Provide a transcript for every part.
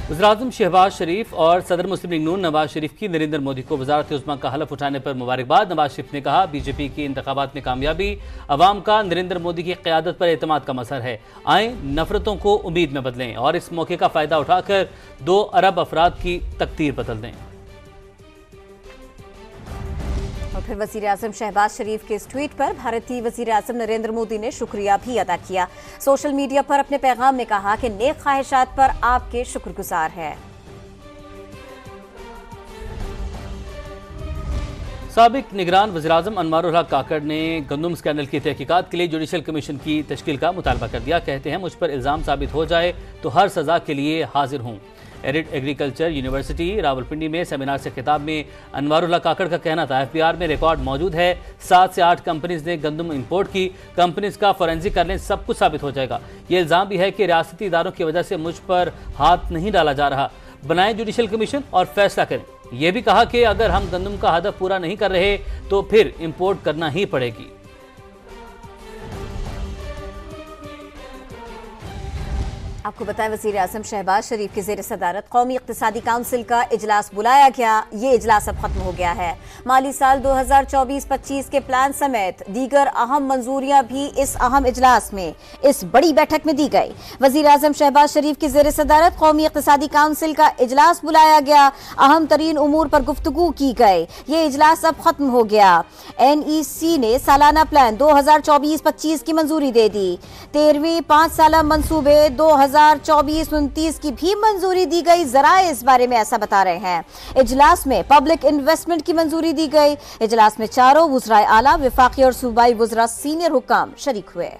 वज़ीर-ए-आज़म शहबाज शरीफ और सदर मुस्लिम लीग नून नवाज शरीफ की नरेंद्र मोदी को वज़ारत उज़्मा का हलफ उठाने पर मुबारकबाद। नवाज शरीफ ने कहा, बीजेपी की इंतखाबात में कामयाबी अवाम का नरेंद्र मोदी की क़यादत पर एतमाद का मसर है। आए नफरतों को उम्मीद में बदलें और इस मौके का फ़ायदा उठाकर 2 अरब अफराद की तकदीर बदल दें। और फिर वज़ीर-ए-आज़म शहबाज शरीफ के इस ट्वीट पर भारतीय वज़ीर-ए-आज़म नरेंद्र मोदी ने शुक्रिया भी अदा किया। सोशल मीडिया पर अपने पैगाम में कहा कि नेक ख्वाहिशात पर आपके शुक्रगुजार है। साबिक निगरान वज़ीर-ए-आज़म अनवारुल हक काकड़ ने गंदम स्कैंडल की तहकीकात के लिए जुडिशल कमीशन की तश्कील का मुतालबा कर दिया। कहते हैं, मुझ पर इल्ज़ाम साबित हो जाए तो हर सज़ा के लिए हाजिर हूँ। एग्रीकल्चर यूनिवर्सिटी रावलपिंडी में सेमिनार से खिताब में अनवारुल हक काकड़ का कहना था, FBR में रिकॉर्ड मौजूद है। 7 से 8 कंपनीज ने गंदम इंपोर्ट की। कंपनीज का फोरेंसिक कर लें, सब कुछ साबित हो जाएगा। ये इल्ज़ाम भी है कि रियासती इदारों की वजह से मुझ पर हाथ नहीं डाला जा रहा। बनाएं जुडिशल कमीशन और फैसला करें। यह भी कहा कि अगर हम गंदम का हदफ पूरा नहीं कर रहे तो फिर इंपोर्ट करना ही पड़ेगी। आपको बताएं, वज़ीर-ए-आज़म शहबाज शरीफ की ज़ेर सदारत कौमी इक़्तिसादी काउंसिल का इजलास बुलाया गया। ये इजलास अब खत्म हो गया है। माली साल 2024-25 के प्लान समेत दीगर अहम मंजूरियां भी इस अहम इजलास में इस बड़ी बैठक में दी गई। वज़ीर-ए-आज़म शहबाज शरीफ की ज़ेर सदारत कौमी इक़्तिसादी काउंसिल का इजलास बुलाया गया। अहम तरीन उमूर पर गुफ्तगू की गई। ये इजलास अब खत्म हो गया। NEC ने सालाना प्लान 2024-25 की मंजूरी दे दी। 13वीं 5 साला मंसूबे 2024-29 की भी मंजूरी दी गई। जरा इस बारे में ऐसा बता रहे हैं। इजलास में पब्लिक इन्वेस्टमेंट की मंजूरी दी गई। इजलास में चारों वुज़राए आला, विफाकी और सूबाई वुज़रा सीनियर हुक्काम शरीक हुए।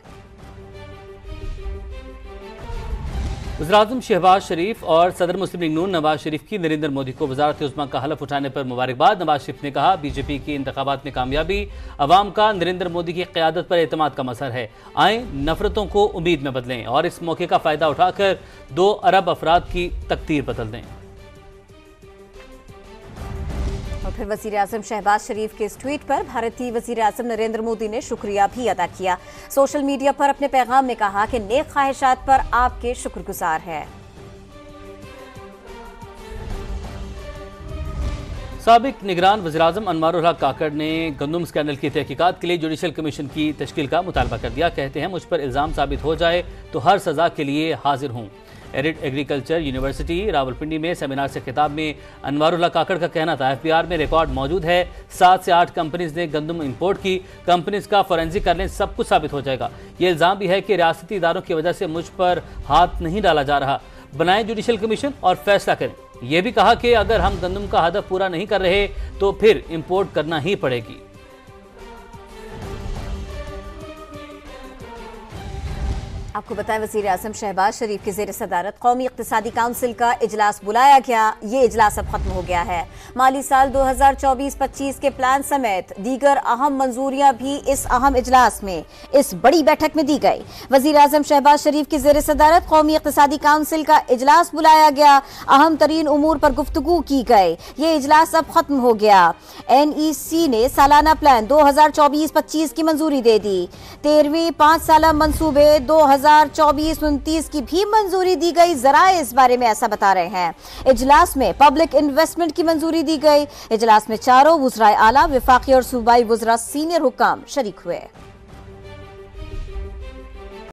वज़ीर-ए-आज़म शहबाज शरीफ और सदर मुस्लिम लीग नून नवाज शरीफ की नरेंद्र मोदी को वज़ारत उज़्मा का हलफ उठाने पर मुबारकबाद। नवाज शरीफ ने कहा, बीजेपी की इंतखाबात में कामयाबी अवाम का नरेंद्र मोदी की क़यादत पर एतमाद का मसर है। आए नफरतों को उम्मीद में बदलें और इस मौके का फ़ायदा उठाकर 2 अरब अफराद की तकदीर बदल दें। और फिर वज़ीर-ए-आज़म शहबाज शरीफ के इस ट्वीट पर भारतीय वज़ीर-ए-आज़म नरेंद्र मोदी ने शुक्रिया भी अदा किया। सोशल मीडिया पर अपने पैगाम में कहा कि नेक ख्वाहिशात पर आपके शुक्रगुजार है। साबिक निगरान वज़ीर-ए-आज़म अनवारुल हक काकड़ ने गंदम स्कैंडल की तहकीकात के लिए जुडिशल कमीशन की तश्कील का मुतालबा कर दिया। कहते हैं, मुझ पर इल्ज़ाम साबित हो जाए तो हर सज़ा के लिए हाजिर हूँ। एग्रीकल्चर यूनिवर्सिटी रावलपिंडी में सेमिनार से खिताब में अनवारुल हक काकड़ का कहना था, FBR में रिकॉर्ड मौजूद है। 7 से 8 कंपनीज ने गंदम इंपोर्ट की। कंपनीज का फोरेंसिक कर लें, सब कुछ साबित हो जाएगा। ये इल्ज़ाम भी है कि रियासती इदारों की वजह से मुझ पर हाथ नहीं डाला जा रहा। बनाएं जुडिशल कमीशन और फैसला करें। यह भी कहा कि अगर हम गंदम का हदफ पूरा नहीं कर रहे तो फिर इंपोर्ट करना ही पड़ेगी। आपको बताएं, वज़ीर-ए-आज़म शहबाज शरीफ की ज़ेर सदारत कौमी इक़्तिसादी काउंसिल का इजलास बुलाया गया। ये इजलास अब खत्म हो गया है। माली साल 2024-25 के प्लान समेत दीगर अहम मंजूरियां भी इस अहम इजलास में इस बड़ी बैठक में दी गई। वज़ीर-ए-आज़म शहबाज शरीफ की ज़ेर सदारत कौमी इक़्तिसादी काउंसिल का इजलास बुलाया गया। अहम तरीन उमूर पर गुफ्तगू की गई। ये इजलास अब खत्म हो गया। NEC ने सालाना प्लान 2024-25 की मंजूरी दे दी। 13वीं 5 साला मंसूबे 2024-29 की भी मंजूरी दी गई। जरा इस बारे में ऐसा बता रहे हैं। इजलास में पब्लिक इन्वेस्टमेंट की मंजूरी दी गई। इजलास में चारों वुज़राए आला, विफाकी और सूबाई वुज़रा सीनियर हुक्काम शरीक हुए।